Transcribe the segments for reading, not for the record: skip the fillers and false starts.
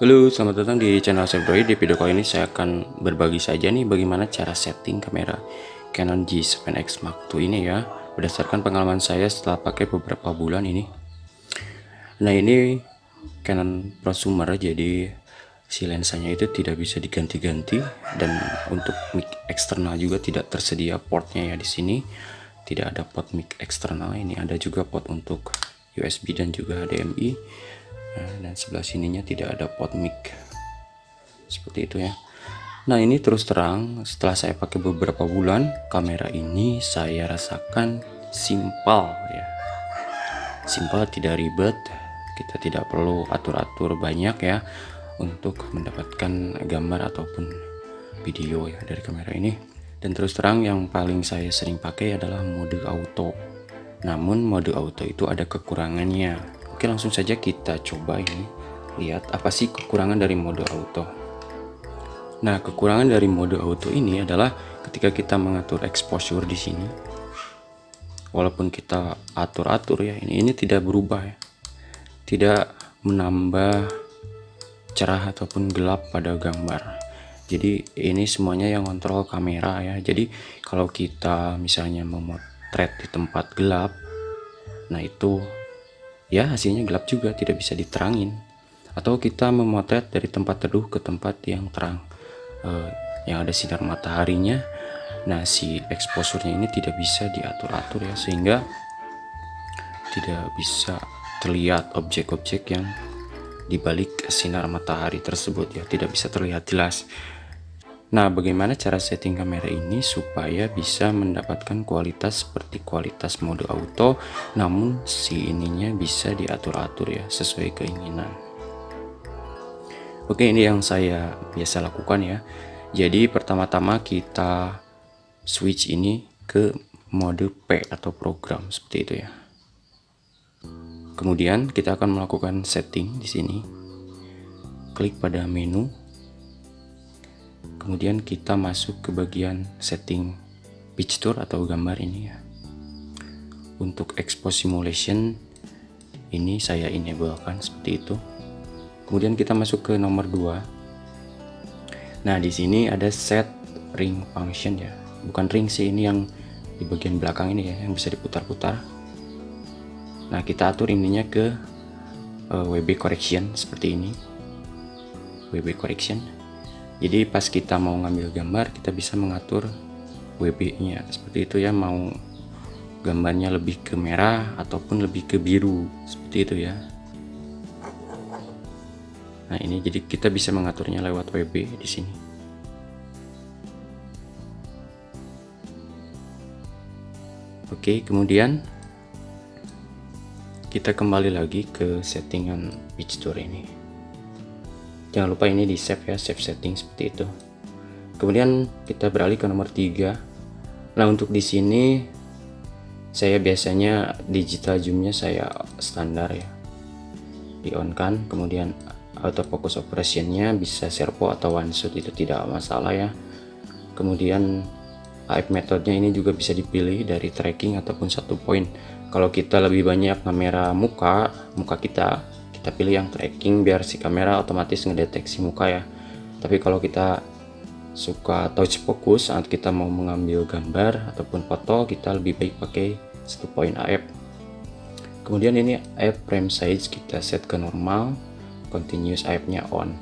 Halo, selamat datang di channel Android. Di video kali ini saya akan berbagi saja nih bagaimana cara setting kamera Canon G7X Mark II ini ya, berdasarkan pengalaman saya setelah pakai beberapa bulan ini. Nah, ini Canon prosumer, jadi si lensanya itu tidak bisa diganti-ganti, dan untuk mic eksternal juga tidak tersedia portnya ya di sini. Tidak ada port mic eksternal, ini ada juga port untuk USB dan juga HDMI. Dan sebelah sininya tidak ada port mic seperti itu ya. Nah, ini terus terang setelah saya pakai beberapa bulan, kamera ini saya rasakan simpel ya, simpel, tidak ribet. Kita tidak perlu atur-atur banyak ya untuk mendapatkan gambar ataupun video ya dari kamera ini. Dan terus terang yang paling saya sering pakai adalah mode auto. Namun mode auto itu ada kekurangannya. Oke, langsung saja kita coba ini. Lihat apa sih kekurangan dari mode auto. Nah, kekurangan dari mode auto ini adalah ketika kita mengatur exposure di sini. Walaupun kita atur-atur ya, ini tidak berubah ya. Tidak menambah cerah ataupun gelap pada gambar. Jadi ini semuanya yang kontrol kamera ya. Jadi kalau kita misalnya memotret di tempat gelap, nah itu ya hasilnya gelap juga, tidak bisa diterangin. Atau kita memotret dari tempat teduh ke tempat yang terang, yang ada sinar mataharinya, nah si exposure-nya ini tidak bisa diatur-atur ya, sehingga tidak bisa terlihat objek-objek yang dibalik sinar matahari tersebut ya, tidak bisa terlihat jelas. Nah, bagaimana cara setting kamera ini supaya bisa mendapatkan kualitas seperti kualitas mode auto, namun si ininya bisa diatur-atur ya sesuai keinginan. Oke, ini yang saya biasa lakukan ya. Jadi pertama-tama kita switch ini ke mode P atau program seperti itu ya. Kemudian kita akan melakukan setting di sini. Klik pada menu. Kemudian kita masuk ke bagian setting picture atau gambar ini ya. Untuk expose simulation ini saya enablekan seperti itu. Kemudian kita masuk ke nomor 2. Nah, di sini ada set ring function ya. Bukan ring sih, ini yang di bagian belakang ini ya, yang bisa diputar-putar. Nah, kita atur ininya ke WB correction seperti ini. WB correction. Jadi pas kita mau ngambil gambar, kita bisa mengatur WB-nya seperti itu ya, mau gambarnya lebih ke merah ataupun lebih ke biru seperti itu ya. Nah, ini jadi kita bisa mengaturnya lewat WB di sini. Oke, kemudian kita kembali lagi ke settingan picture ini. Jangan lupa ini di save ya, save setting seperti itu. Kemudian kita beralih ke nomor 3. Nah, untuk di sini saya biasanya digital zoom-nya saya standar ya, di on kan. Kemudian autofocus operation-nya bisa servo atau one shot, itu tidak masalah ya. Kemudian AF metode-nya ini juga bisa dipilih dari tracking ataupun satu point. Kalau kita lebih banyak kamera muka kita pilih yang tracking biar si kamera otomatis ngedeteksi muka ya. Tapi kalau kita suka touch focus saat kita mau mengambil gambar ataupun foto, kita lebih baik pakai satu point AF. Kemudian ini AF frame size kita set ke normal, continuous AF-nya on.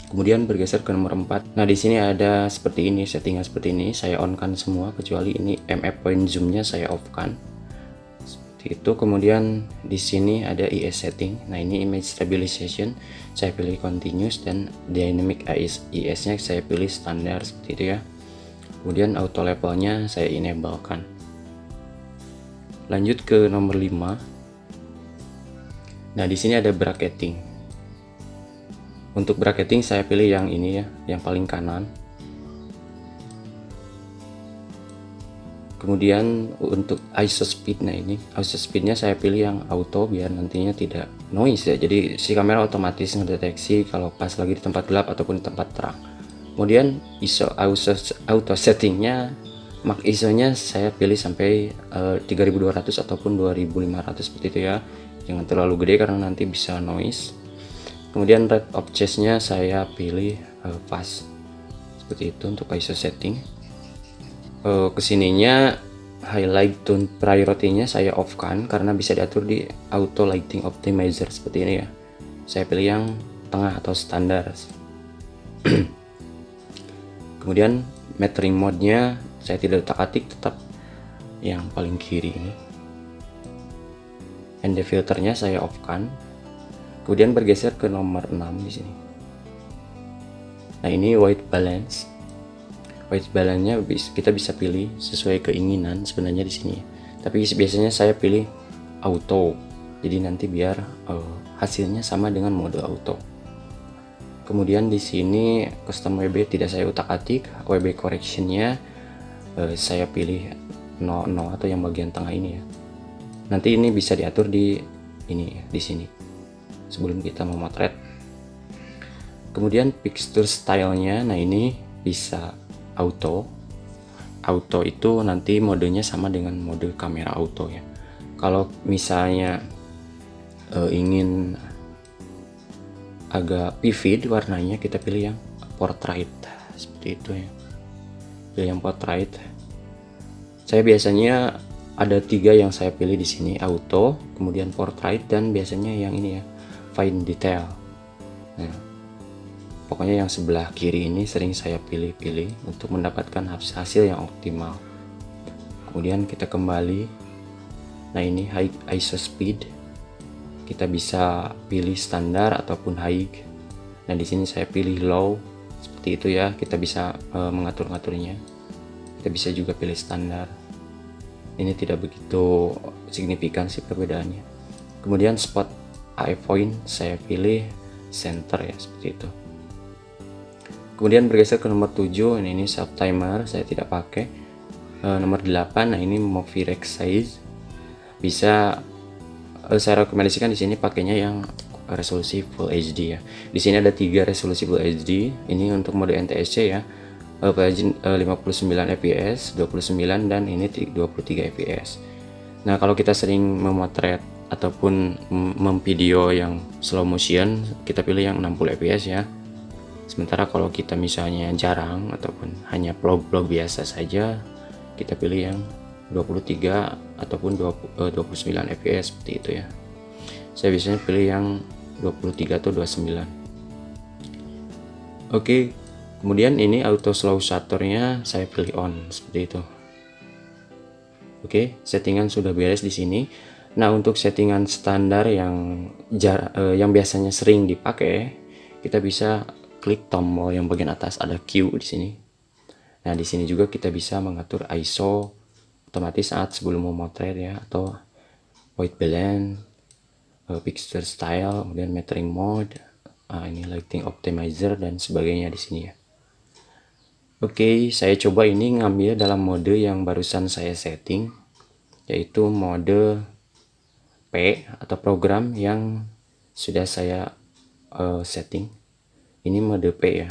Kemudian bergeser ke nomor 4. Nah, di sini ada seperti ini, settingan seperti ini saya on kan semua, kecuali ini MF point zoom-nya saya off kan. Itu. Kemudian di sini ada IS setting. Nah, ini image stabilization saya pilih continuous, dan dynamic IS nya saya pilih standar seperti itu ya. Kemudian auto levelnya saya enablekan. Lanjut ke nomor 5. Nah, di sini ada bracketing. Untuk bracketing saya pilih yang ini ya, yang paling kanan. Kemudian untuk ISO speed, nah ini ISO speednya saya pilih yang auto biar nantinya tidak noise ya, jadi si kamera otomatis mendeteksi kalau pas lagi di tempat gelap ataupun di tempat terang. Kemudian ISO auto settingnya, max ISO nya saya pilih sampai 3200 ataupun 2500 seperti itu ya, jangan terlalu gede karena nanti bisa noise. Kemudian rate of change-nya saya pilih fast seperti itu untuk ISO setting. Kesininya highlight tone priority-nya saya off kan karena bisa diatur di auto lighting optimizer seperti ini ya. Saya pilih yang tengah atau standar. Kemudian metering mode-nya saya tidak utak-atik, tetap yang paling kiri ini. ND filternya saya off kan. Kemudian bergeser ke nomor 6 di sini. Nah, ini white balance. White balance-nya kita bisa pilih sesuai keinginan sebenarnya di sini. Tapi biasanya saya pilih auto. Jadi nanti biar hasilnya sama dengan mode auto. Kemudian di sini custom WB tidak saya utak-atik. WB correction-nya saya pilih 00 atau yang bagian tengah ini ya. Nanti ini bisa diatur di ini ya, di sini. Sebelum kita memotret. Kemudian picture style-nya, nah ini bisa auto itu nanti modenya sama dengan mode kamera auto ya. Kalau misalnya ingin agak vivid warnanya, kita pilih yang portrait seperti itu ya, pilih yang portrait. Saya biasanya ada 3 yang saya pilih di sini, auto, kemudian portrait, dan biasanya yang ini ya, fine detail. Nah, pokoknya yang sebelah kiri ini sering saya pilih-pilih untuk mendapatkan hasil yang optimal. Kemudian kita kembali. Nah, ini high ISO speed. Kita bisa pilih standar ataupun high. Nah, di sini saya pilih low. Seperti itu ya, kita bisa mengatur-ngaturnya. Kita bisa juga pilih standar. Ini tidak begitu signifikan sih perbedaannya. Kemudian spot eye point saya pilih center ya, seperti itu. Kemudian bergeser ke nomor 7, ini self timer saya tidak pakai. Nomor 8, nah ini movie rack size. Bisa saya rekomendasikan di sini pakainya yang resolusi Full HD ya. Di sini ada 3 resolusi Full HD. Ini untuk mode NTSC ya. 59 fps, 29 dan ini 23 fps. Nah, kalau kita sering memotret ataupun memvideo yang slow motion, kita pilih yang 60 fps ya. Sementara kalau kita misalnya jarang ataupun hanya vlog-vlog biasa saja, kita pilih yang 23 ataupun 29 fps seperti itu ya. Saya biasanya pilih yang 23 atau 29. Oke, kemudian ini auto slow shutter-nya saya pilih on seperti itu. Oke, settingan sudah beres di sini. Nah, untuk settingan standar yang biasanya sering dipakai, kita bisa klik tombol yang bagian atas, ada Q di sini. Nah, di sini juga kita bisa mengatur ISO otomatis saat sebelum memotret ya, atau white balance, picture style, kemudian metering mode, ini lighting optimizer dan sebagainya di sini ya. Oke, saya coba ini ngambil dalam mode yang barusan saya setting, yaitu mode P atau program yang sudah saya setting. Ini mode P ya.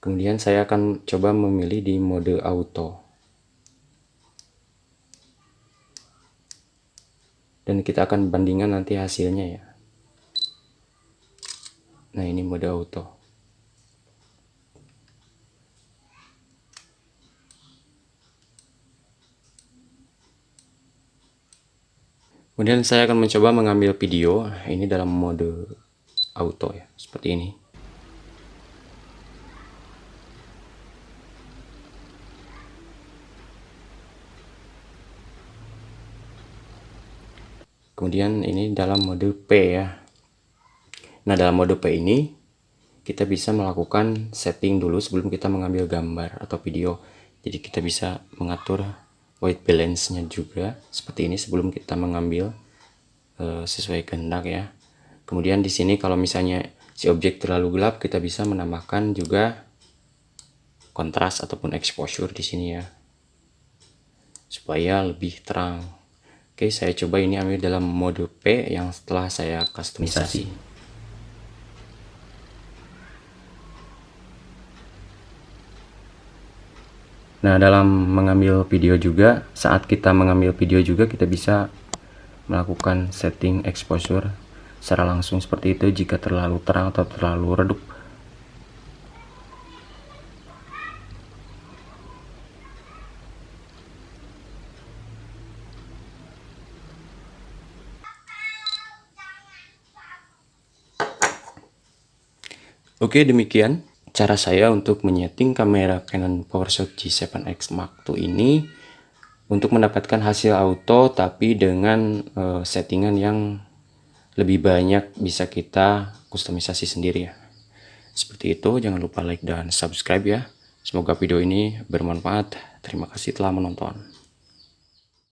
Kemudian saya akan coba memilih di mode auto. Dan kita akan bandingkan nanti hasilnya ya. Nah, ini mode auto. Kemudian saya akan mencoba mengambil video ini dalam mode auto ya, seperti ini. Kemudian ini dalam mode P ya. Nah, dalam mode P ini kita bisa melakukan setting dulu sebelum kita mengambil gambar atau video. Jadi kita bisa mengatur white balance-nya juga seperti ini sebelum kita mengambil sesuai kehendak ya. Kemudian di sini kalau misalnya si objek terlalu gelap, kita bisa menambahkan juga kontras ataupun exposure di sini ya, supaya lebih terang. Oke, saya coba ini ambil dalam mode P yang setelah saya customisasi. Nah, dalam mengambil video juga, saat kita mengambil video juga kita bisa melakukan setting exposure secara langsung seperti itu jika terlalu terang atau terlalu redup. Oke, demikian cara saya untuk menyeting kamera Canon PowerShot G7X Mark II ini untuk mendapatkan hasil auto tapi dengan settingan yang lebih banyak bisa kita kustomisasi sendiri ya. Seperti itu, jangan lupa like dan subscribe ya. Semoga video ini bermanfaat. Terima kasih telah menonton.